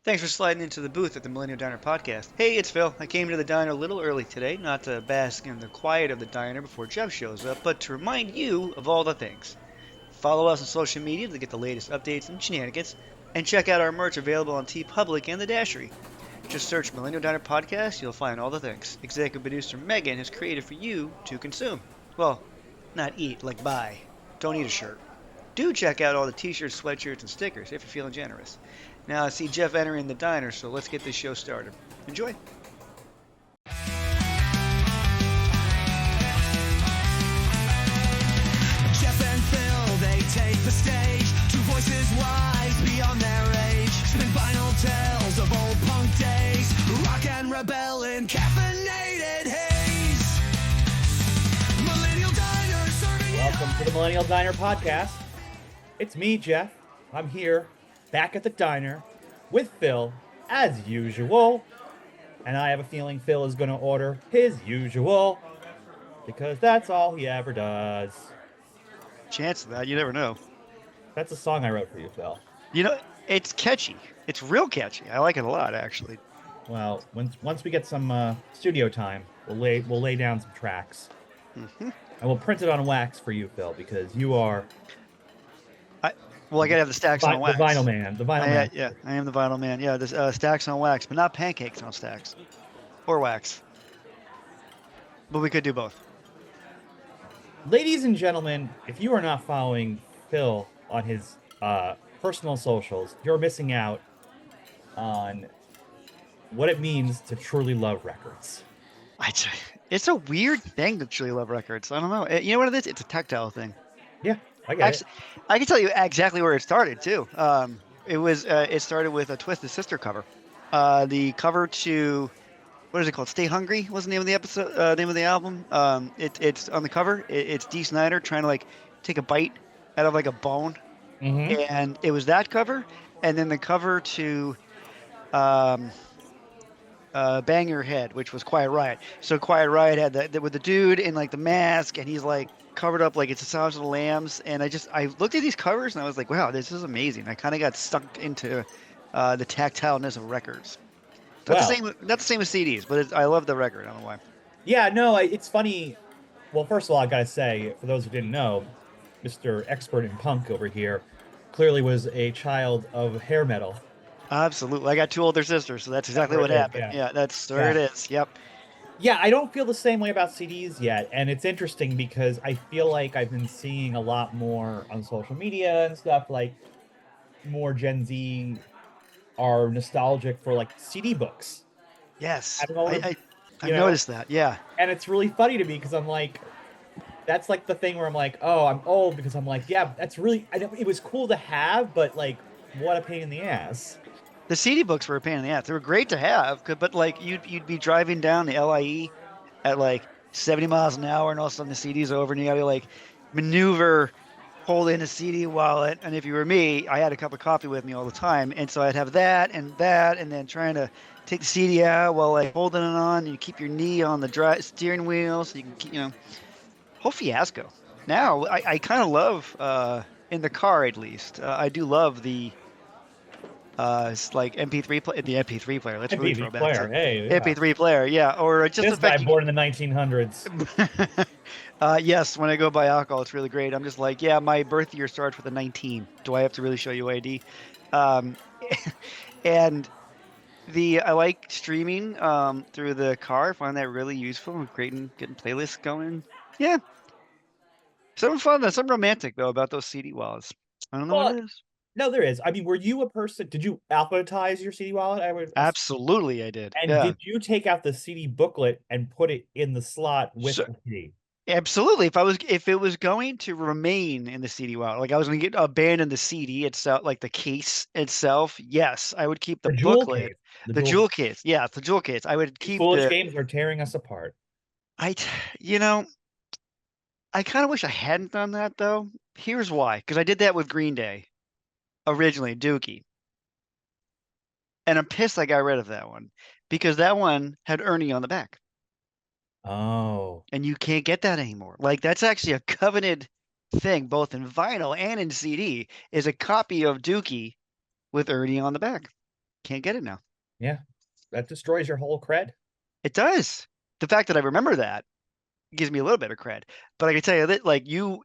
Thanks for sliding into the booth at the Millennial Diner podcast. Hey, it's Phil. I came to the diner a little early today, not to bask in the quiet of the diner before Jeff shows up, but to remind you of all the things. Follow us on social media to get the latest updates and shenanigans, and check out our merch available on TeePublic and the Dashery. Just search Millennial Diner Podcast, you'll find all the things. Executive producer Megan has created for you to consume. Well, not eat, like buy. Don't eat a shirt. Do check out all the t-shirts, sweatshirts, and stickers if you're feeling generous. Now I see Jeff entering the diner, so let's get this show started. Enjoy. Jeff and Phil, they take the stage. Two voices wise beyond their age. Spin vinyl tales of old punk days. Rock and rebel in caffeinated haze. Millennial Diner serving it Welcome to the Millennial Diner podcast. It's me, Jeff. I'm here, back at the diner, with Phil, as usual. And I have a feeling Phil is going to order his usual, because that's all he ever does. Chance of that, you never know. That's a song I wrote for you, Phil. You know, it's catchy. It's real catchy. I like it a lot, actually. Well, once we get some studio time, we'll lay down some tracks. Mm-hmm. And we'll print it on wax for you, Phil, because you are Well, I gotta have the stacks on wax. the vinyl man. The vinyl man. Yeah, I am the vinyl man. Yeah, the stacks on wax, but not pancakes on stacks. Or wax. But we could do both. Ladies and gentlemen, if you are not following Phil on his personal socials, you're missing out on what it means to truly love records. It's a weird thing to truly love records. I don't know. You know what it is? It's a tactile thing. Yeah, I get Actually, I can tell you exactly where it started too. It started with a Twisted Sister cover. The cover to what is it called? Stay Hungry was the name of the episode. Name of the album. It's on the cover. It's Dee Snider trying to like take a bite out of like a bone, and it was that cover. And then the cover to Bang Your Head, which was Quiet Riot. So Quiet Riot had with the dude in like the mask, and he's like covered up like it's a Silence of the Lambs. And I looked at these covers and I was like, wow, this is amazing. I kind of got sucked into the tactileness of records. Not the same as CDs, but I love the record. I don't know why. Yeah, no, it's funny. Well, first of all, I gotta say, for those who didn't know, Mr. Expert in Punk over here clearly was a child of hair metal. Absolutely. I got two older sisters, so that's exactly what happened. Yeah, there it is. Yep. Yeah, I don't feel the same way about CDs yet, and it's interesting because I feel like I've been seeing a lot more on social media and stuff, like more Gen Z are nostalgic for like CD books. Yes. I noticed that. Yeah. And it's really funny to me because I'm like, that's like the thing where I'm like, oh, I'm old because I'm like, yeah, that's really, it was cool to have, but like, what a pain in the ass. The CD books were a pain in the ass. They were great to have, but like you'd be driving down the LIE at like 70 miles an hour, and all of a sudden the CD's over, and you gotta like maneuver, hold in a CD wallet. And if you were me, I had a cup of coffee with me all the time, and so I'd have that, and then trying to take the CD out while like holding it on. And you keep your knee on the steering wheel so you can keep, whole fiasco. Now I kind of love in the car at least. I do love the. It's like MP3 the MP3 player. Let's really throw back. Hey, yeah. MP3 player, yeah. Or just this guy born in the 1900s. Yes, when I go buy alcohol, it's really great. I'm just like, yeah, my birth year starts with a 19. Do I have to really show you ID? And I like streaming through the car. I find that really useful. Great in getting playlists going. Yeah. Something fun. There's something romantic though about those CD wallets. I don't know what it is. No, there is. I mean, were you a person? Did you alphabetize your CD wallet? Absolutely, I did. And did you take out the CD booklet and put it in the slot with the CD? Absolutely. If it was going to remain in the CD wallet, like I was going to abandon the CD itself, like the case itself, yes, I would keep the booklet. The jewel case. Yeah, the jewel case. I would keep Foolish games are tearing us apart. I kind of wish I hadn't done that though. Here's why. Because I did that with Green Day. Originally, Dookie. And I'm pissed I got rid of that one because that one had Ernie on the back. Oh. And you can't get that anymore. Like that's actually a coveted thing, both in vinyl and in CD, is a copy of Dookie with Ernie on the back. Can't get it now. Yeah, that destroys your whole cred. It does. The fact that I remember that gives me a little bit of cred. But I can tell you that like you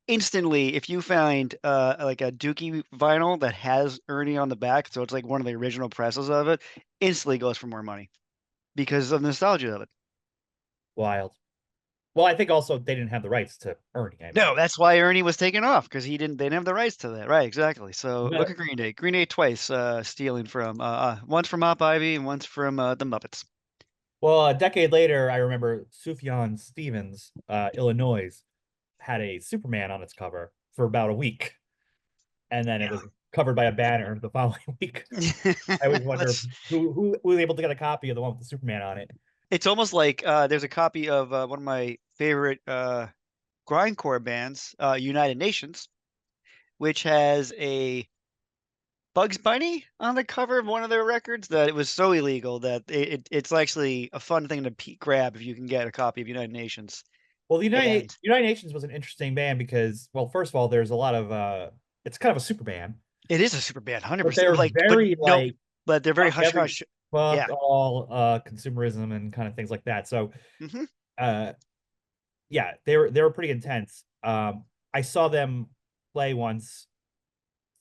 instantly, if you find like a Dookie vinyl that has Ernie on the back, so it's like one of the original presses of it, instantly goes for more money because of nostalgia of it. Wild. Well, I think also they didn't have the rights to Ernie, I No, imagine. that's why Ernie was taken off because they didn't have the rights to that. Right, exactly. So look But, at Green Day. Green Day twice stealing from once from Mop Ivy and once from the Muppets. well, a decade later, I remember Sufjan Stevens, Illinois, had a Superman on its cover for about a week, and then it was covered by a banner the following week. I always wonder That's who was able to get a copy of the one with the Superman on it. it's almost like there's a copy of one of my favorite grindcore bands, United Nations, which has a Bugs Bunny on the cover of one of their records that it was so illegal that it's actually a fun thing to grab if you can get a copy of United Nations. Well, the And United Nations was an interesting band because, well, first of all, there's a lot of it's kind of a super band, it is a super band, but 100%. they're Like, but very no, like but they're very fuck hush every hush. fuck Yeah. all consumerism and kind of things like that. So Hmm. uh yeah, they were pretty intense. I saw them play once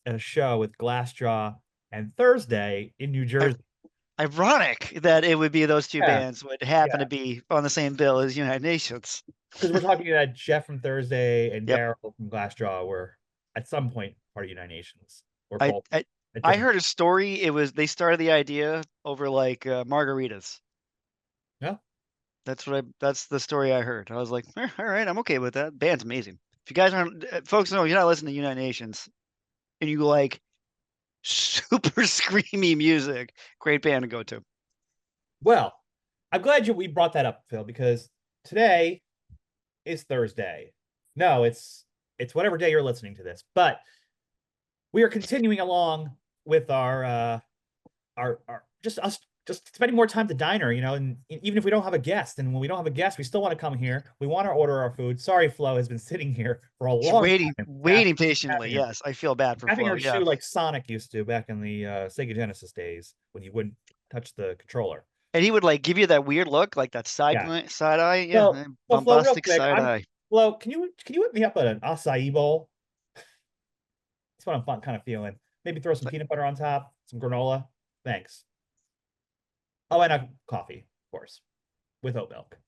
at a show with Glassjaw and Thursday in New Jersey. Ironic that it would be those two Yeah, bands would happen to yeah. be on the same bill as United Nations. Because we're talking that Jeff from Thursday and Yep. Daryl from Glassjaw were at some point part of United Nations or I, both I at I different. heard a story. It was they started the idea over like margaritas. Yeah. That's the story I heard. I was like, all right, I'm okay with that. Band's amazing. If you guys aren't, folks know you're not listening to United Nations and you like super screamy music, great band to go to. Well, I'm glad we brought that up, Phil, because today is Thursday. No, it's whatever day you're listening to this, but we are continuing along with our just us just spending more time at the diner, and even if we don't have a guest, and when we don't have a guest, we still want to come here. We want to order our food. Sorry, Flo has been sitting here for a She's long waiting, time, waiting patiently. tapping her, Yes, I feel bad for tapping Flo. her Yeah, shoe like Sonic used to back in the Sega Genesis days when you wouldn't touch the controller. and he would like give you that weird look, like that Yeah. side eye. Yeah, So, well, Flo, real bombastic quick, side eye. Flo, can you whip me up an acai bowl? That's what I'm kind of feeling. Maybe throw some peanut butter on top, some granola. Thanks. Oh, and a coffee, of course, with oat milk.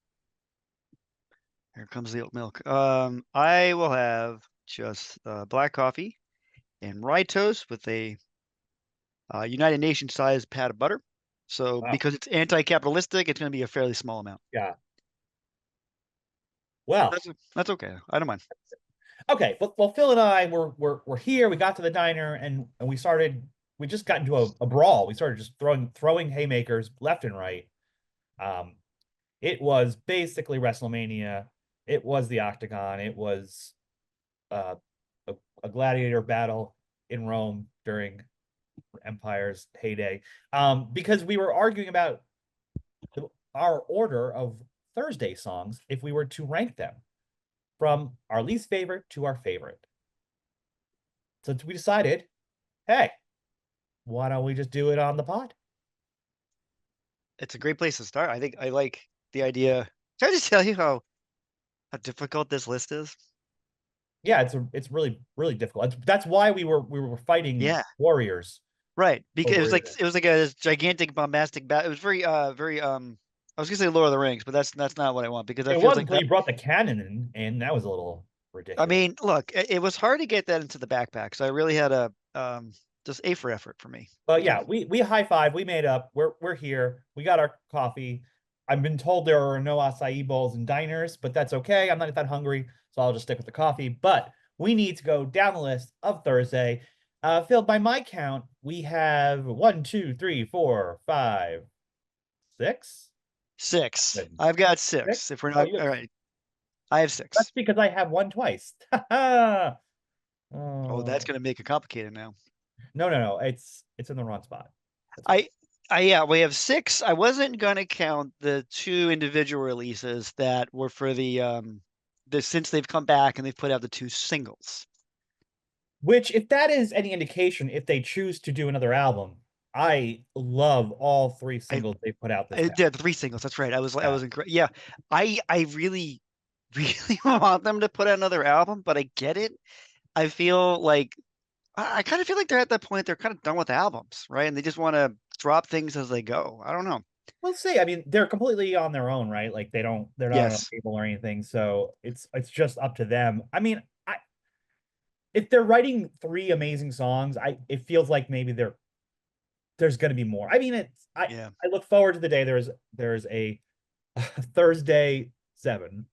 Here comes the oat milk. I will have just black coffee and rye toast with a United Nations sized pat of butter. So Wow. because it's anti-capitalistic, it's going to be a fairly small amount. Yeah. Well, That's okay. I don't mind. okay, but well, Phil and I were here. We got to the diner and we started. We just got into a brawl. We started just throwing haymakers left and right. Um, it was basically WrestleMania. It was the Octagon. It was uh, a gladiator battle in Rome during Empire's heyday. Because we were arguing about our order of Thursday songs if we were to rank them from our least favorite to our favorite. So we decided, hey, why don't we just do it on the pod? It's a great place to start. I think I like the idea. Can I just tell you how difficult this list is? Yeah, it's really really difficult. That's why we were fighting Yeah, warriors right. Because over it. it was like a gigantic bombastic battle. It was very I was gonna say Lord of the Rings, but that's not what I want because that It feels was like until that. you brought the cannon in, and that was a little I ridiculous. mean, look, it was hard to get that into the backpack, so I really had a just A for effort for me. But yeah, we high five. We made up. We're here. We got our coffee. I've been told there are no acai bowls in diners, but that's okay. I'm not that hungry, so I'll just stick with the coffee. But we need to go down the list of Thursday. Phil, by my count, we have one, two, three, four, five, six. Six. Seven, I've got six. six. If we're Oh, not all right, I have that's six. because I have one twice. Oh, Oh, that's gonna make it complicated now. no. It's in the wrong spot. That's why. I yeah, we have six. I wasn't gonna count the two individual releases that were for the since they've come back and they've put out the two singles. Which, if that is any indication, if they choose to do another album, I love all three I singles they put out this I past. did the three singles. That's right. I Yeah. was incredible. Yeah, I really really want them to put out another album, but I get it. I feel like I kind of feel like they're at that point. They're kind of done with albums, right? And they just want to drop things as they go. I don't know. We'll see. I mean, they're completely on their own, right? Like they're not on a Yes. label or anything, so it's just up to them. I mean, if they're writing three amazing songs, it feels like maybe there's going to be more. I mean, Yeah. I look forward to the day there's a Thursday 7.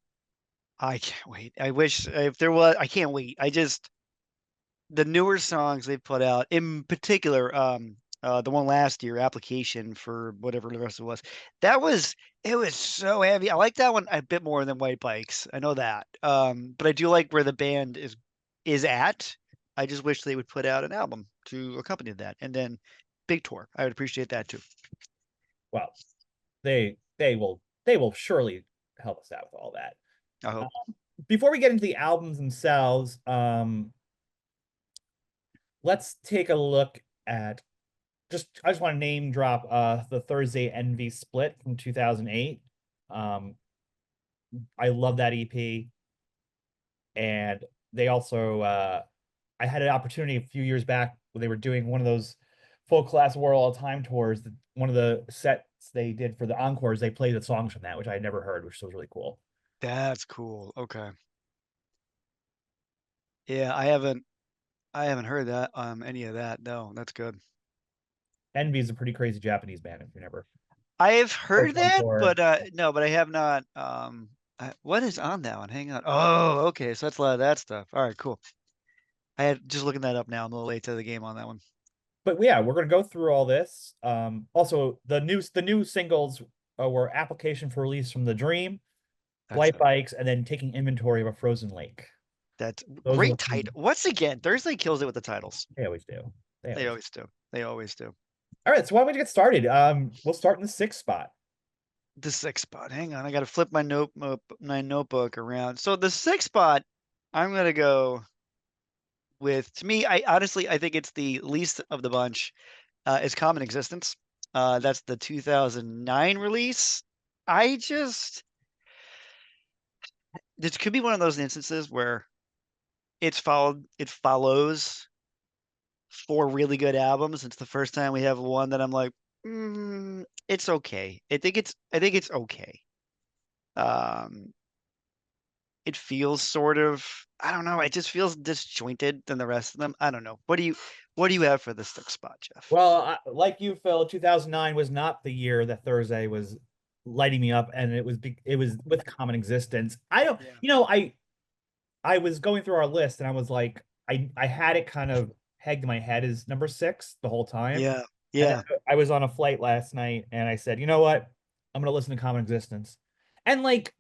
I can't wait. I wish if there was. I can't wait. I just the newer songs they put out, in particular, the one last year, application for whatever the rest of it was. That was it was so heavy. I like that one a bit more than White Bikes. I know that. But I do like where the band is at. I just wish they would put out an album to accompany that, and then big tour. I would appreciate that too. Well, they will surely help us out with all that. I hope. Before we get into the albums themselves, let's take a look at I just want to name drop the Thursday Envy split from 2008. Um, I love that EP, and they also I had an opportunity a few years back when they were doing one of those full class World All Time tours. One of the sets they did for the encores, they played the songs from that, which I had never heard, which was really cool. That's cool. Okay. Yeah, I haven't heard that any of that. No, that's good. Envy is a pretty crazy Japanese band if you never I've heard heard them that, before. but no, but I have not. What is on that one? Hang on. Oh, okay. So that's a lot of that stuff. All right, cool. I had just looking that up now. I'm a little late to the game on that one. But yeah, we're gonna go through all this. Also, the new singles were Application for Release from the Dream, That's Blight Bikes, and then Taking Inventory of a Frozen Lake. that's Those are the great three. title. Once again, Thursday kills it with the titles. They always do. They They always do. always do. They always do. All right, so why don't we get started? We'll start in the sixth spot. The sixth spot. Hang on, I got to flip my notebook around. So the sixth spot, I'm gonna go with. To me, I honestly I think it's the least of the bunch. Is Common Existence. That's the 2009 release. I just this could be one of those instances where it follows four really good albums. It's the first time we have one that I'm like, it's okay. I think it's okay. Um, it feels sort of I don't know. It just feels disjointed than the rest of them. I don't know. What do you have for the sixth spot, Jeff? Well, like you, Phil, 2009 was not the year that Thursday was lighting me up, and it was with Common Existence. I don't, Yeah. I was going through our list, and I was like, I had it kind of pegged in my head as number 6 the whole time, Yeah. and then Yeah. I was on a flight last night, and I said, you know what, I'm gonna listen to Common Existence, and like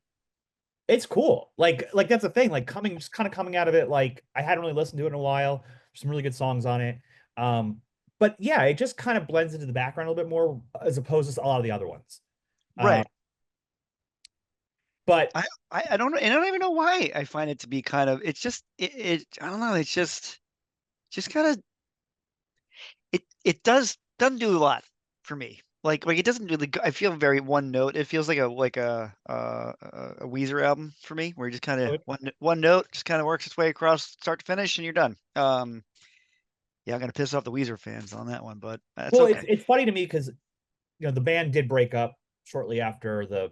it's cool. Like that's the thing. Like just kind of coming out of it, like I hadn't really listened to it in a while. There's some really good songs on it. But yeah, it just kind of blends into the background a little bit more as opposed to a lot of the other ones. Uh, Right. but I don't know. And I don't even know why I find it to be kind of it's just I don't know, it's just kind of it doesn't do a lot for me. Like it doesn't really I feel very one note. It feels like a Weezer album for me where you just kind of one note just kind of works its way across start to finish and you're done. Yeah, I'm gonna piss off the Weezer fans on that one, but that's well, okay. it's funny to me because the band did break up shortly after the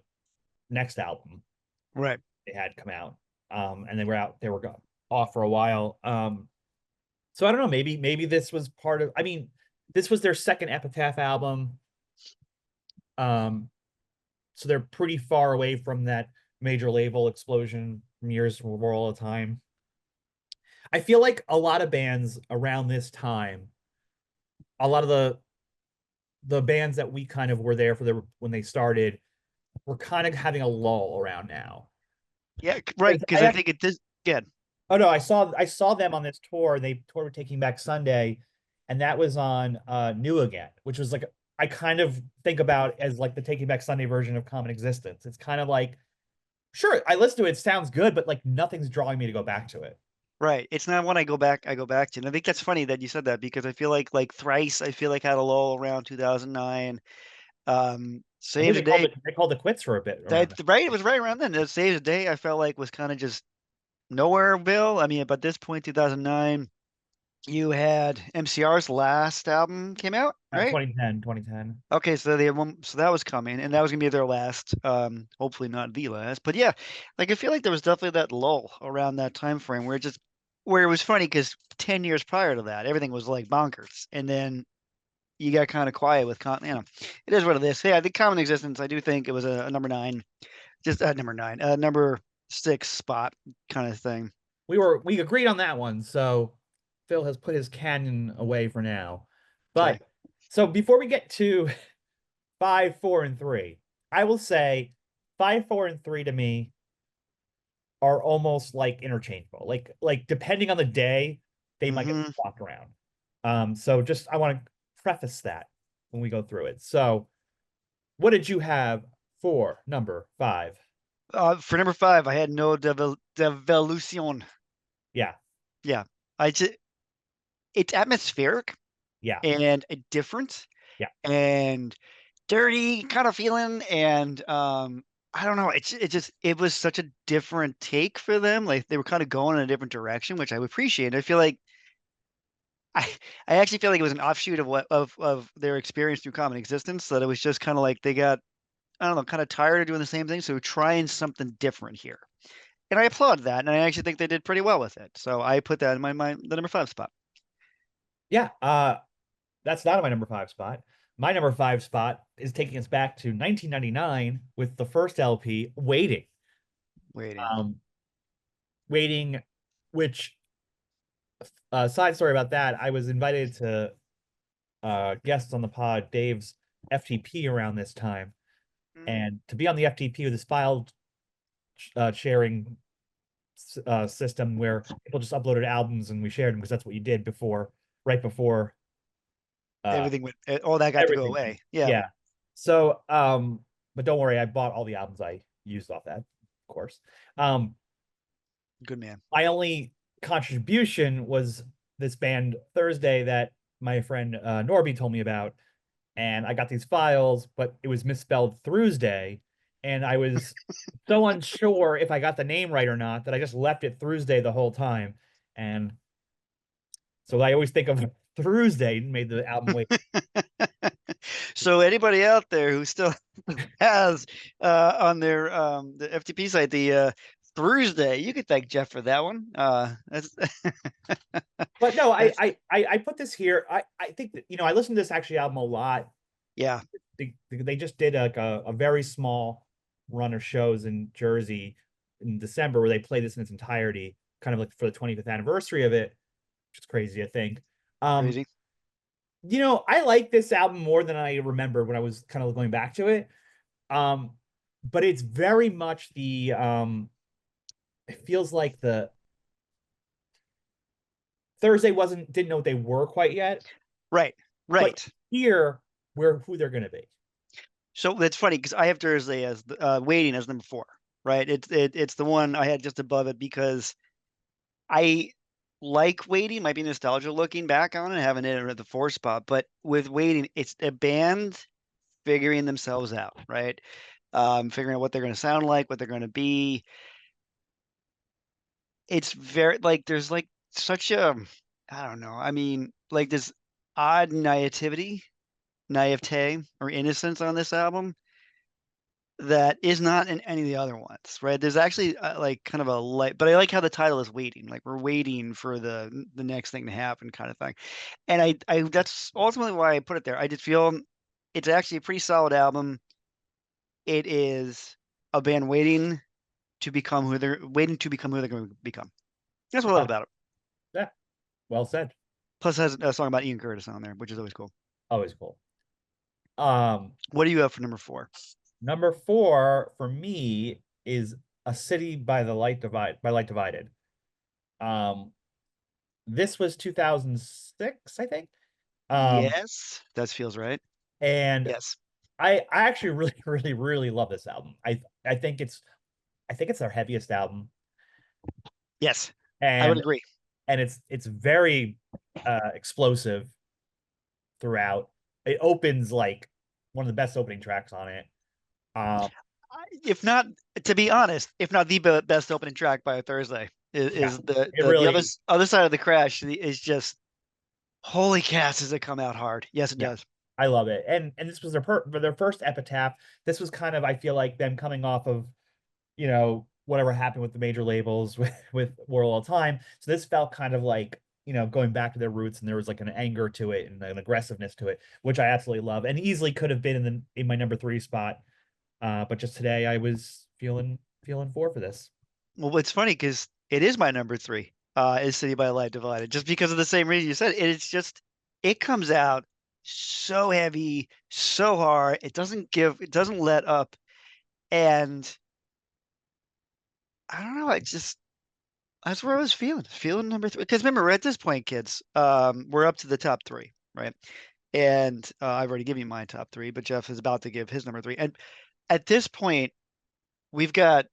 next album Right. they had come out. And they were off for a while. So I don't know, maybe this was part of, I mean, this was their second Epitaph album. So they're pretty far away from that major label explosion from years for all the time. I feel like a lot of bands around this time, a lot of the bands that we kind of were there for when they started, were kind of having a lull around now. Yeah, right. Because I think it does. Yeah. Oh no, I saw them on this tour. They toured with Taking Back Sunday, and that was on New Again, which was like I kind of think about as like the Taking Back Sunday version of Common Existence. It's kind of like, sure, I listen to it, it sounds good, but like nothing's drawing me to go back to it. Right. It's not one I go back to. And I think that's funny that you said that because I feel like Thrice, I feel like had a lull around 2009. I think Save the Day, they called it quits for a bit around that that. right, it was right around then. Save the Day, I felt like was kind of just nowhere, Bill. I mean, but this point, 2009, you had MCR's last album came out, right? 2010. Okay, so they had one, so that was coming, and that was gonna be their last, hopefully not the last. But yeah, like I feel like there was definitely that lull around that time frame where it was funny because 10 years prior to that, everything was like bonkers, and then you got kind of quiet with it is what it is. Yeah, I think Common Existence, I do think it was a number nine, just number nine, number six spot kind of thing. We agreed on that one, so Phil has put his canyon away for now. Okay. But so before we get to 5, 4, and 3, I will say 5, 4, and 3 to me are almost like interchangeable. Like depending on the day, they might get Mm-hmm. swapped around. So just I want to preface that when we go through it. So what did you have for number 5? For number five, I had no devolution. Yeah, Yeah, I just it's atmospheric yeah, and different yeah. and dirty kind of feeling, and I don't know. It was such a different take for them. Like they were kind of going in a different direction, which I appreciate. I feel like I I actually feel like it was an offshoot of what of their experience through Common Existence. That it was just kind of like they got, I don't know, kind of tired of doing the same thing, so trying something different here. And I applaud that, and I actually think they did pretty well with it. So I put that in my mind, the number five spot. Yeah, that's not on my number 5 spot. My number 5 spot is taking us back to 1999 with the first LP, Waiting. Waiting. Um, Waiting, which side story about that, I was invited to guests on the pod, Dave's FTP around this time, Mm. and to be on the FTP with this file sharing system where people just uploaded albums and we shared them because that's what you did before, right before uh, Everything went, all that got to go everything. away. Yeah, Yeah. So, but don't worry, I bought all the albums I used off that, of course. Um, good man. my only contribution was this band Thursday that my friend Norby told me about, and I got these files, but it was misspelled Thursday, and I was so unsure if I got the name right or not that I just left it Thursday the whole time, and so I always think of Thursday and made the album wait. So anybody out there who still has on their the FTP site the Thursday, you could thank Jeff for that one. That's But no, that's I put this here. I think that I listened to this actually album a lot. yeah, They just did like a very small run of shows in Jersey in December where they played this in its entirety, kind of like for the 25th anniversary of it, which is crazy to think. Um, crazy. I like this album more than I remember when I was kind of going back to it. Um, but it's very much it feels like the Thursday didn't know what they were quite yet, Right, but right. here who they're gonna be. So that's funny because I have Thursday as waiting as number four. Right, it's the one I had just above it because I like waiting. Might be nostalgia looking back on it, having it at the four spot, but with waiting, it's a band figuring themselves out, right? Figuring out what they're going to sound like, what they're going to be. It's very like there's like such a, I don't know. I mean, like this odd naivete or innocence on this album that is not in any of the other ones, right? There's actually like kind of a light, but I like how the title is waiting. Like we're waiting for the next thing to happen, kind of thing. And I that's ultimately why I put it there. I just feel it's actually a pretty solid album. It is a band waiting to become who they're going to become. That's what I love Yeah, about it. yeah, well said. Plus, it has a song about Ian Curtis on there, which is always cool. Always cool. Um, What do you have for number four? Number 4 for me is A City by the Light Divided. Um, this was 2006, I think. Um, Yes, that feels right. and Yes, I actually really, really, really love this album. I think it's their heaviest album. yes, I would And agree. and it's very explosive throughout. It opens like one of the best opening tracks on it. Um, If not, to be honest, if not the best opening track by a Thursday, yeah, is the it the really, other side of the crash is just holy cats, does it come out hard? Yes, it yeah, does. I love it. And this was their first Epitaph. This was kind of, I feel like, them coming off of, whatever happened with the major labels with World All Time. So this felt kind of like, going back to their roots, and there was like an anger to it and an aggressiveness to it, which I absolutely love, and easily could have been in my number three spot. But just today I was feeling four for this. Well, it's funny because it is my number three. Is City by Light Divided, just because of the same reason you said. It's just it comes out so heavy, so hard. It doesn't let up, and I don't know. I just that's where I was feeling number three. Because remember, we're at this point, kids. We're up to the top three, right? And I've already given you my top three, but Jeff is about to give his number three. And at this point, we've got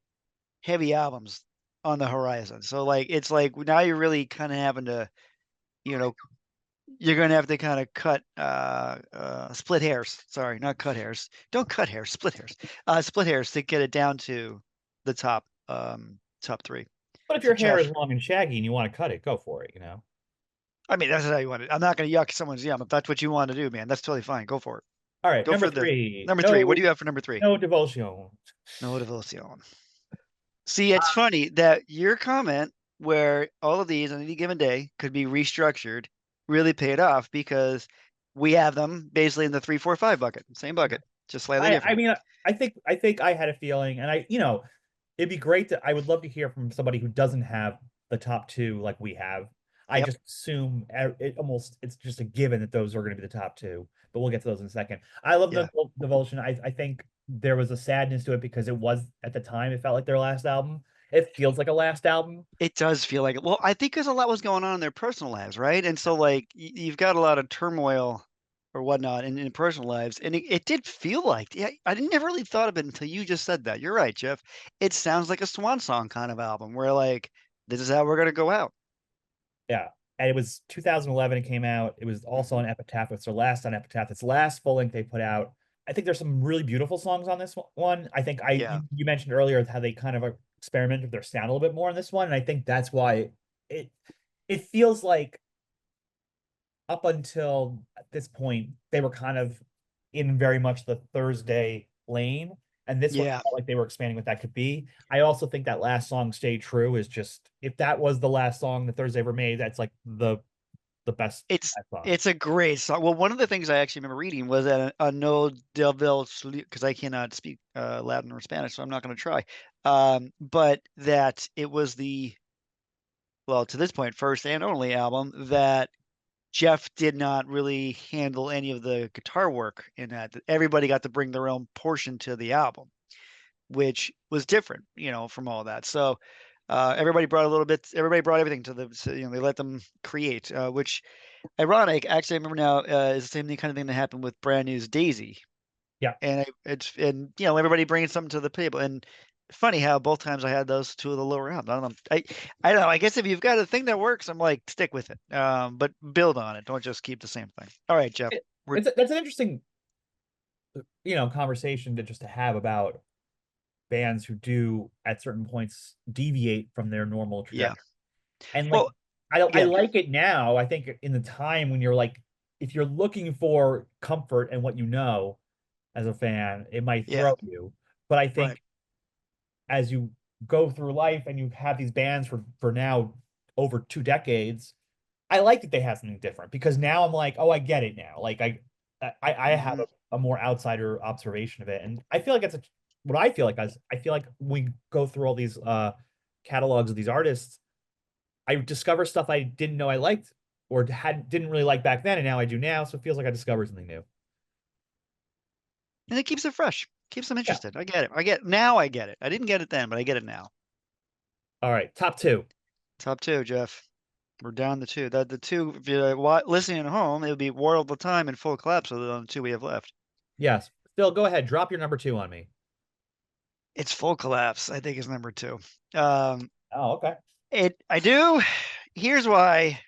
heavy albums on the horizon. So like it's like now you're really kind of having to, you know, you're going to have to kind of cut split hairs. Sorry, not cut hairs. Don't cut hairs, split hairs. Split hairs to get it down to the top three. But if So your hair is Jeff, long and shaggy and you want to cut it, go for it. I mean that's how you want it. I'm not going to yuck someone's yum. If that's what you want to do, man, that's totally fine. Go for it. All right, Go number for the three. number three. What do No, you have for number three? no devotion. No devoción. See, it's funny that your comment where all of these on any given day could be restructured really paid off because we have them basically in the 3, 4, 5 bucket, same bucket, just slightly I different. mean, I think I had a feeling, and it'd be great I would love to hear from somebody who doesn't have the top two like we have. I Yep. just assume it's just a given that those are going to be the top two, but we'll get to those in a second. I love the Yeah. Devotion. I think there was a sadness to it because it was, at the time, it felt like their last album. It feels like a last album. It does feel like it. Well, I think because a lot was going on in their personal lives, right? And so like you've got a lot of turmoil or whatnot in personal lives. And it did feel like, yeah, I didn't never really thought of it until you just said that. You're right, Jeff. It sounds like a swan song kind of album where like, this is how we're gonna go out. Yeah. And it was 2011 it came out. It was also Mhm. on Epitaph. It's their last on Epitaph. It's the last full length they put out. I think there's some really beautiful songs on this one. I think Yeah. you mentioned earlier how they kind of experimented with their sound a little bit more on this one, and I think that's why it it feels like up until this point they were kind of in very much the Thursday lane, and this one Yeah. felt like they were expanding what that could be. I also think that last song, "Stay True," is just, if that was the last song that Thursday ever made, that's like the best It's song. it's a great song. Well, one of the things I actually remember reading was that a no devil because I cannot speak Latin or Spanish, so I'm not going to try. But that it was the well to this point first and only album that Jeff did not really handle any of the guitar work in that. Everybody got to bring their own portion to the album, which was different, from all that. So everybody brought a little bit. Everybody brought everything to the. So, they let them create, which ironic. Actually, I remember now is the same thing kind of thing that happened with Brand New's Daisy, Yeah. and everybody bringing something to the table. And funny how both times I had those two of the lower albums. I don't know. I don't know. I guess if you've got a thing that works, I'm like stick with it. But build on it. Don't just keep the same thing. All right, Jeff. We're That's an interesting, conversation to have about bands who do at certain points deviate from their normal yeah. trajectory. And like, Well, I again, like it now. I think in the time when you're like, if you're looking for comfort and what you know as a fan, it might yeah. throw you. But I Right. think as you go through life and you have these bands for now over 2 decades, I like that they have something different, because now I'm like, oh, I get it now. Like I have Mhm. a more outsider observation of it, and I feel like it's what I feel like. As I feel like we go through all these catalogs of these artists, I discover stuff I didn't know I liked or didn't really like back then, and now I do now. So it feels like I discovered something new. And it keeps it fresh. Keeps them Yeah. interested. I get it. Now. I get it. I didn't get it then, but I get it now. All right. Top two. Top two, Jeff. We're down to two. The two, if you're listening at home, it would be War of the Time and Full Collapse are the two we have left. Yes. Phil, go ahead. Drop your number two on me. It's Full Collapse, I think, is number two. Um, Oh, okay. I do. Here's why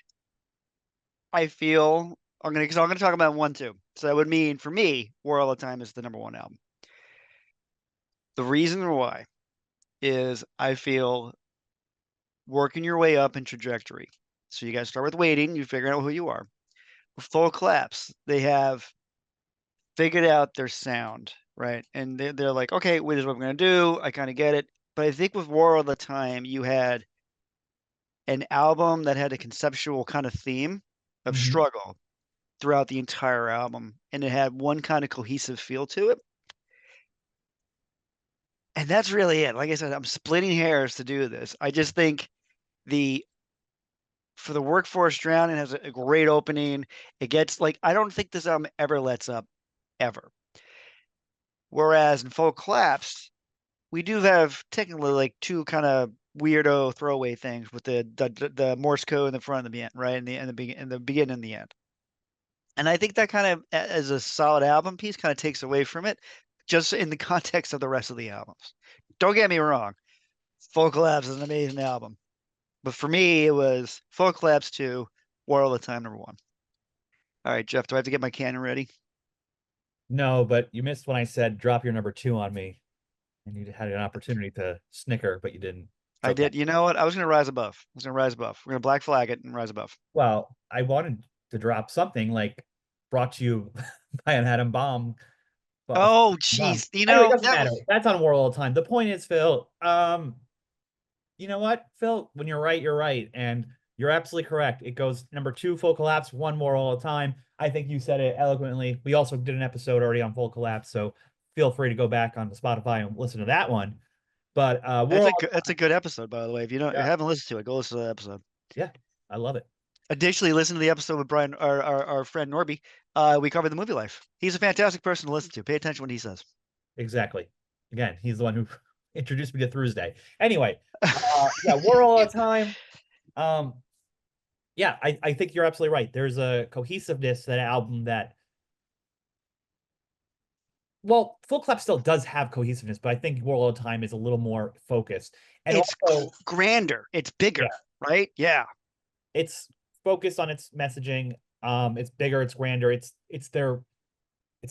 I feel I'm gonna talk about one too. So that would mean for me, War All the Time is the number one album. The reason why is I feel working your way up in trajectory. So you guys start with waiting, you figure out who you are. With Full Collapse, they have figured out their sound, right? And they're like, okay, this is what we're gonna do. I kind of get it. But I think with War All the Time, you had an album that had a conceptual kind of theme of Hmm. struggle throughout the entire album, and it had one kind of cohesive feel to it. And that's really it. Like I said, I'm splitting hairs to do this. I just think the for the Workforce Drowning has a great opening. It gets like I don't think this album ever lets up ever. Whereas in Full Collapse, we do have technically like two kind of weirdo throwaway things with the Morse code in the front and the end, right? In the beginning and the end. And I think that kind of as a solid album piece kind of takes away from it, just in the context of the rest of the albums. Don't get me wrong, Full Collapse is an amazing album, but for me it was Full Collapse 2, War All the Time number 1. All right, Jeff, do I have to get my cannon ready? No, but you missed when I said drop your number two on me, and you had an opportunity to snicker, but you didn't. It's I okay. did. You know what? I was going to rise above. I was going to rise above. We're going to black flag it and rise above. Well, I wanted to drop something like brought to you by an atom bomb. Well, Oh, bomb. jeez. Anyway, it doesn't matter. That's on War all the time. The point is, Phil, you know what, Phil? When you're right, you're right. And you're absolutely correct. It goes number two, Full Collapse, one more all the time. I think you said it eloquently. We also did an episode already on Full Collapse, so feel free to go back on Spotify and listen to that one. But we're all That's a good episode, by the way. If you yeah, haven't listened to it, go listen to that episode. yeah, I love it. Additionally, listen to the episode with Brian, our friend Norby. We covered the movie life. He's a fantastic person to listen to. Pay attention to what he says. Exactly. Again, he's the one who introduced me to Thursday. Anyway, yeah, we're all the time. Um, yeah, I think you're absolutely right. There's a cohesiveness to that album that, well, Full Clap still does have cohesiveness, but I think War All the Time is a little more focused. And It's also, grander. It's bigger, yeah, right? Yeah, it's focused on its messaging. It's bigger, it's grander, it's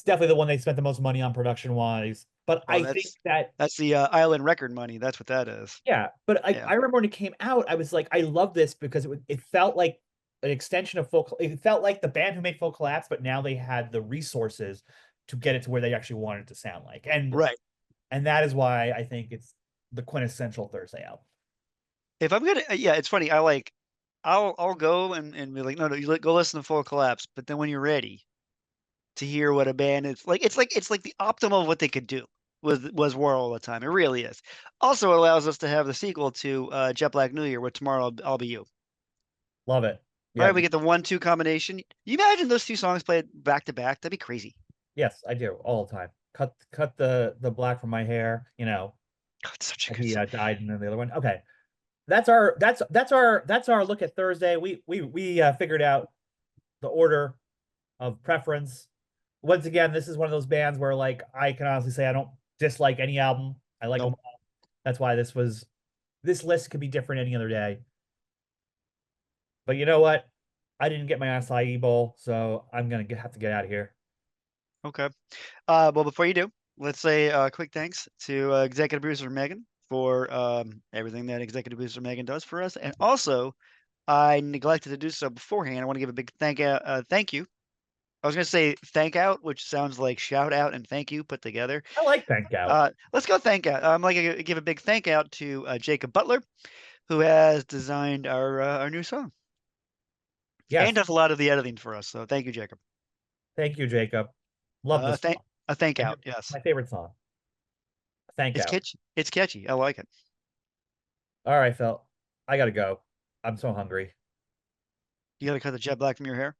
definitely the one they spent the most money on production wise. But well, I think that that's the Island record money. That's what that is. yeah, but Yeah, I remember when it came out, I was like, I love this because it felt like an extension of it felt like the band who made Full Collapse, but now they had the resources to get it to where they actually wanted it to sound like. right. And that is why I think it's the quintessential Thursday album. If I'm gonna, yeah, it's funny. I'll go and be like, no, go listen to Full Collapse. But then when you're ready to hear what a band is like, it's like the optimal of what they could do was War All the Time. It really is. Also, it allows us to have the sequel to Jet Black New Year, with Tomorrow I'll Be You. Love it. Right, Yeah, we get the 1-2 combination. You imagine those two songs played back to back? That'd be crazy. yes, I do all the time. Cut the black from my hair, God, it's such a good he song. died and then the other one. Okay. That's our look at Thursday. We figured out the order of preference. Once again, this is one of those bands where like I can honestly say I don't dislike any album. I like them Nope. all. That's why this list could be different any other day. But you know what? I didn't get my acai bowl, so I'm gonna have to get out of here. Okay. Well, before you do, let's say quick thanks to executive producer Megan for everything that executive producer Megan does for us, and also I neglected to do so beforehand. I want to give a big thank you. I was going to say thank out, which sounds like shout out and thank you put together. I like Thank Out. Let's go thank out. I'm like to give a big thank out to Jacob Butler, who has designed our new song and Yes, does a lot of the editing for us. So thank you, Jacob. thank you, Jacob. Love this Thank song. a thank My, out. Yes, my favorite song. Thank it's Out. catchy. It's catchy. I like it. All right, Phil. I gotta go. I'm so hungry. You got to cut the jet black from your hair.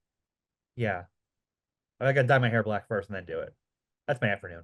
Yeah. I gotta dye my hair black first and then do it. That's my afternoon.